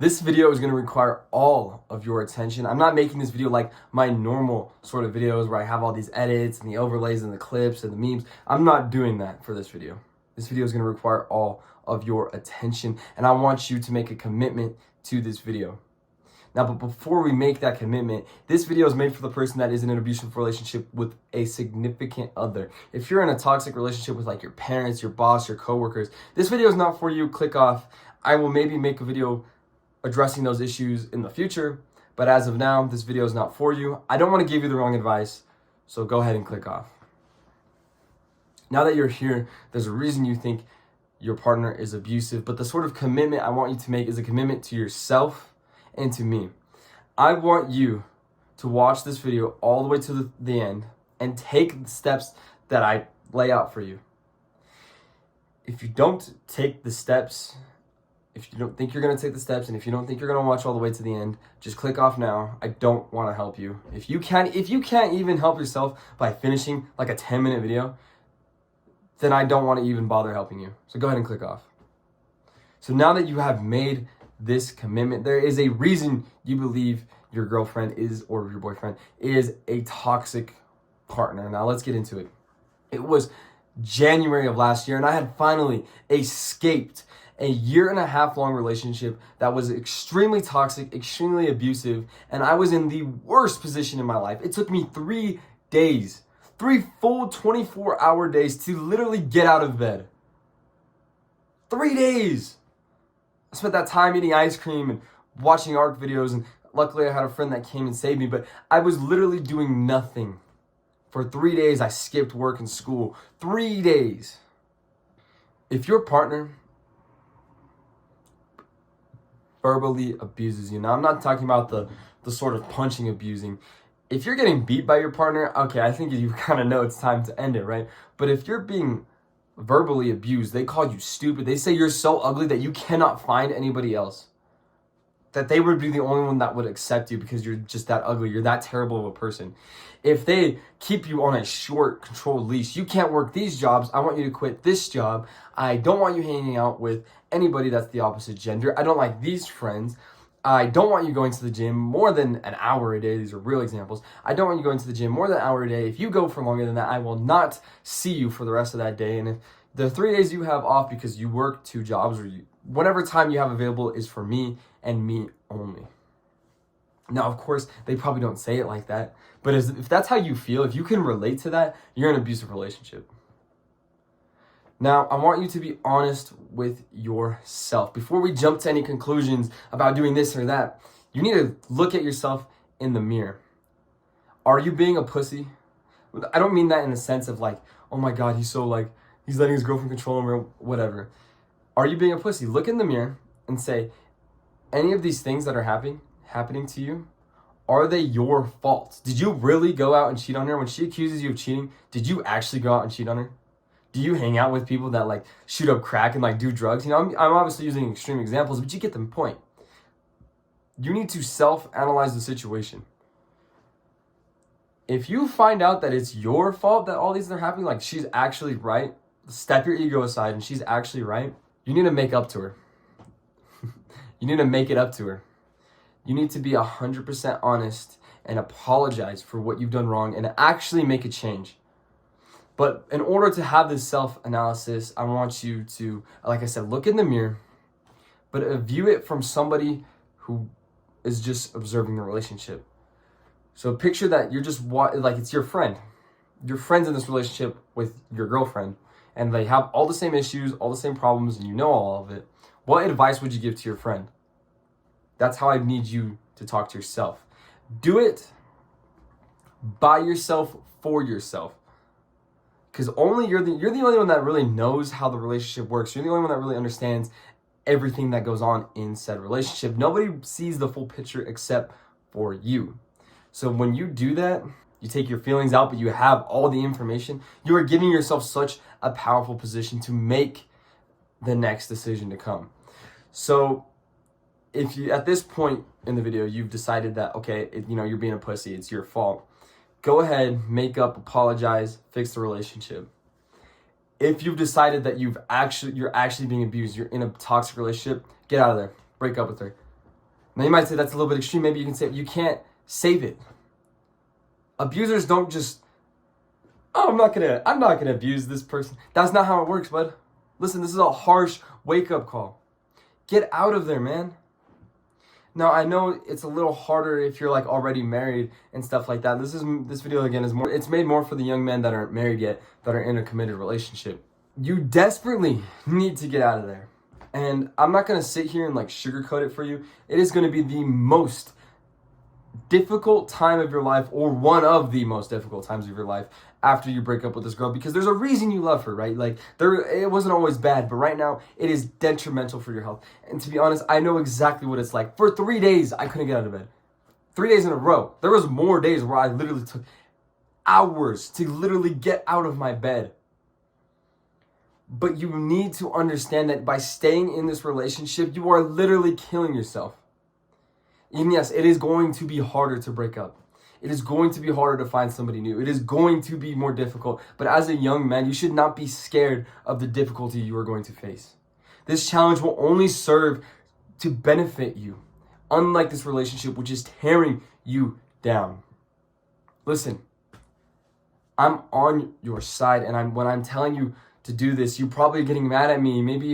This video is going to require all of your attention. I'm not making this video like my normal sort of videos where I have all these edits and the overlays and the clips and the memes. I'm not doing that for this video. This video is going to require all of your attention, and I want you to make a commitment to this video. Now, but before we make that commitment, this video is made for the person that is in an abusive relationship with a significant other. If you're in a toxic relationship with like your parents, your boss, your coworkers, this video is not for you. Click off. I will maybe make a video addressing those issues in the future, but as of now, this video is not for you. I don't want to give you the wrong advice, so go ahead and click off. Now that you're here, there's a reason you think your partner is abusive, but the sort of commitment I want you to make is a commitment to yourself and to me. I want you to watch this video all the way to the end and take the steps that I lay out for you. If you don't take the steps, if you don't think you're going to take the steps, and if you don't think you're going to watch all the way to the end, just click off now. I don't want to help you. If you can't even help yourself by finishing like a 10-minute video, then I don't want to even bother helping you. So go ahead and click off. So now that you have made this commitment, there is a reason you believe your girlfriend is, or your boyfriend is, a toxic partner. Now let's get into it. It was January of last year, and I had finally escaped a 1.5 year long relationship that was extremely toxic, extremely abusive, and I was in the worst position in my life. It took me 3 days, 3 full 24-hour days to literally get out of bed. 3 days. I spent that time eating ice cream and watching art videos, and luckily I had a friend that came and saved me, but I was literally doing nothing. For 3 days, I skipped work and school. 3 days. If your partner verbally abuses you. Now, I'm not talking about the sort of punching, abusing. If you're getting beat by your partner, okay, I think you kind of know it's time to end it, right? But if you're being verbally abused, they call you stupid. They say you're so ugly that you cannot find anybody else. That they would be the only one that would accept you because you're just that ugly. You're that terrible of a person. If they keep you on a short, controlled leash, you can't work these jobs. I want you to quit this job. I don't want you hanging out with anybody that's the opposite gender. I don't like these friends. I don't want you going to the gym more than an hour a day. These are real examples. I don't want you going to the gym more than an hour a day. If you go for longer than that, I will not see you for the rest of that day. And if the 3 days you have off because you work 2 jobs, or whatever time you have available is for me and me only. Now, of course, they probably don't say it like that, but if that's how you feel, if you can relate to that, you're in an abusive relationship. Now, I want you to be honest with yourself. Before we jump to any conclusions about doing this or that, you need to look at yourself in the mirror. Are you being a pussy? I don't mean that in the sense of like, oh my God, he's letting his girlfriend control him or whatever. Are you being a pussy? Look in the mirror and say, any of these things that are happening to you, are they your fault? Did you really go out and cheat on her? When she accuses you of cheating, did you actually go out and cheat on her? Do you hang out with people that like shoot up crack and like do drugs? You know, I'm obviously using extreme examples, but you get the point. You need to self-analyze the situation. If you find out that it's your fault that all these things are happening, like she's actually right, step your ego aside and she's actually right, you need to make up to her. You need to make it up to her. You need to be 100% honest and apologize for what you've done wrong and actually make a change. But in order to have this self-analysis, I want you to, like I said, look in the mirror, but view it from somebody who is just observing the relationship. So picture that you're just like it's your friend. Your friend's in this relationship with your girlfriend, and they have all the same issues, all the same problems, and you know all of it. What advice would you give to your friend? That's how I need you to talk to yourself. Do it by yourself, for yourself. Because you're the only one that really knows how the relationship works. You're the only one that really understands everything that goes on in said relationship. Nobody sees the full picture except for you. So when you do that, you take your feelings out, but you have all the information, you are giving yourself such a powerful position to make the next decision to come. So if you, at this point in the video, you've decided that, okay, you're being a pussy, it's your fault, go ahead, make up, apologize, fix the relationship. If you've decided that you're actually being abused, you're in a toxic relationship, get out of there, break up with her. Now you might say that's a little bit extreme. Maybe you can say you can't save it. Abusers don't just, oh, I'm not gonna abuse this person. That's not how it works, bud. Listen, this is a harsh wake-up call. Get out of there, man. Now, I know it's a little harder if you're like already married and stuff like that. This video again is more, it's made more for the young men that aren't married yet, that are in a committed relationship. You desperately need to get out of there. And I'm not gonna sit here and like sugarcoat it for you. It is gonna be the most difficult time of your life, or one of the most difficult times of your life after you break up with this girl, because there's a reason you love her, right? Like it wasn't always bad, but right now it is detrimental for your health. And to be honest, I know exactly what it's like. For 3 days, I couldn't get out of bed. 3 days in a row. There was more days where I literally took hours to literally get out of my bed. But you need to understand that by staying in this relationship, you are literally killing yourself. And yes, it is going to be harder to break up. It is going to be harder to find somebody new. It is going to be more difficult. But as a young man, you should not be scared of the difficulty you are going to face. This challenge will only serve to benefit you, unlike this relationship, which is tearing you down. Listen, I'm on your side, and when I'm telling you to do this, you're probably getting mad at me. Maybe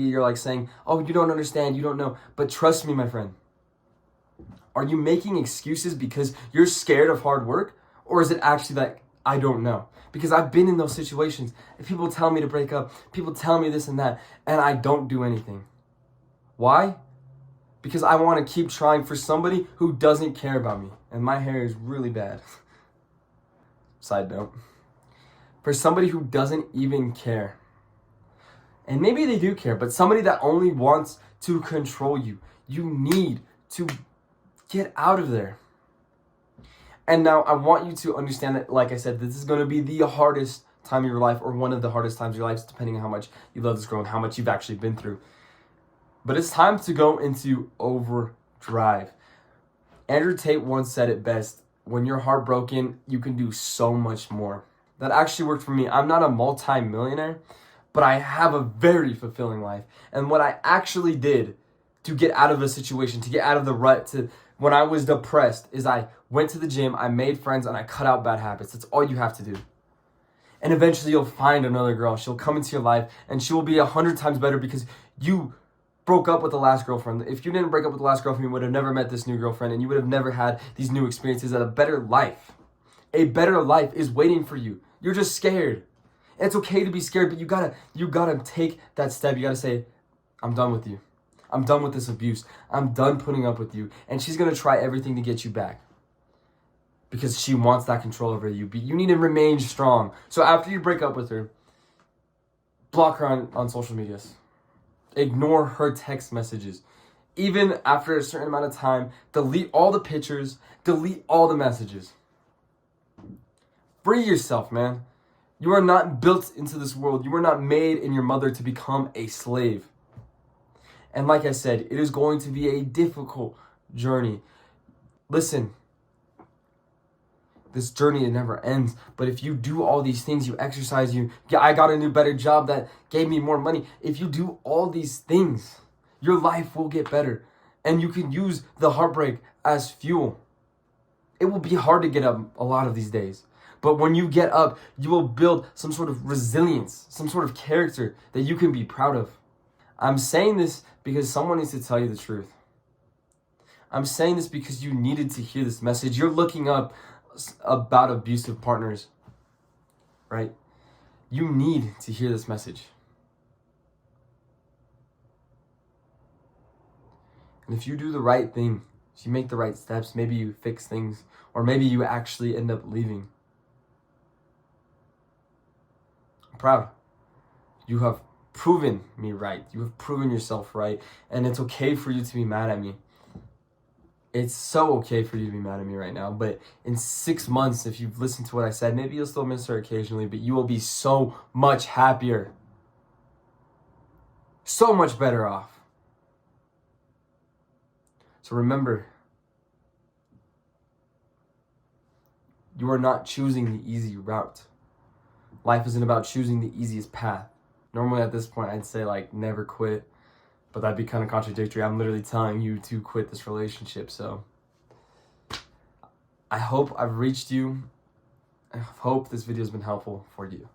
you're like saying, "Oh, you don't understand, you don't know." But trust me, my friend. Are you making excuses because you're scared of hard work? Or is it actually that I don't know? Because I've been in those situations. If people tell me to break up, people tell me this and that, and I don't do anything. Why? Because I want to keep trying for somebody who doesn't care about me. And my hair is really bad. Side note. For somebody who doesn't even care. And maybe they do care, but somebody that only wants to control you. You need to get out of there. And now I want you to understand that, like I said, this is going to be the hardest time of your life, or one of the hardest times of your life, depending on how much you love this girl and how much you've actually been through. But it's time to go into overdrive. Andrew Tate once said it best: when you're heartbroken, you can do so much more. That actually worked for me. I'm not a multi-millionaire, but I have a very fulfilling life. And what I actually did to get out of a situation, to get out of the rut, when I was depressed, is I went to the gym, I made friends, and I cut out bad habits. That's all you have to do. And eventually you'll find another girl. She'll come into your life, and she will be 100 times better because you broke up with the last girlfriend. If you didn't break up with the last girlfriend, you would have never met this new girlfriend, and you would have never had these new experiences. And a better life is waiting for you. You're just scared. And it's okay to be scared, but you gotta take that step. You gotta say, I'm done with you. I'm done with this abuse. I'm done putting up with you. And she's going to try everything to get you back, because she wants that control over you. But you need to remain strong. So after you break up with her, block her on social medias. Ignore her text messages. Even after a certain amount of time, delete all the pictures, delete all the messages. Free yourself, man. You are not built into this world. You were not made in your mother to become a slave. And like I said, it is going to be a difficult journey. Listen, this journey, it never ends. But if you do all these things, you exercise, I got a new, better job that gave me more money. If you do all these things, your life will get better. And you can use the heartbreak as fuel. It will be hard to get up a lot of these days. But when you get up, you will build some sort of resilience, some sort of character that you can be proud of. I'm saying this because someone needs to tell you the truth. I'm saying this because you needed to hear this message. You're looking up about abusive partners, right? You need to hear this message. And if you do the right thing, if you make the right steps, maybe you fix things, or maybe you actually end up leaving. I'm proud. You have proven me right. You have proven yourself right. And it's okay for you to be mad at me. It's so okay for you to be mad at me right now. But in 6 months, if you've listened to what I said, maybe you'll still miss her occasionally, but you will be so much happier. So much better off. So remember, you are not choosing the easy route. Life isn't about choosing the easiest path. Normally at this point, I'd say like never quit. But that'd be kind of contradictory. I'm literally telling you to quit this relationship. So I hope I've reached you. I hope this video has been helpful for you.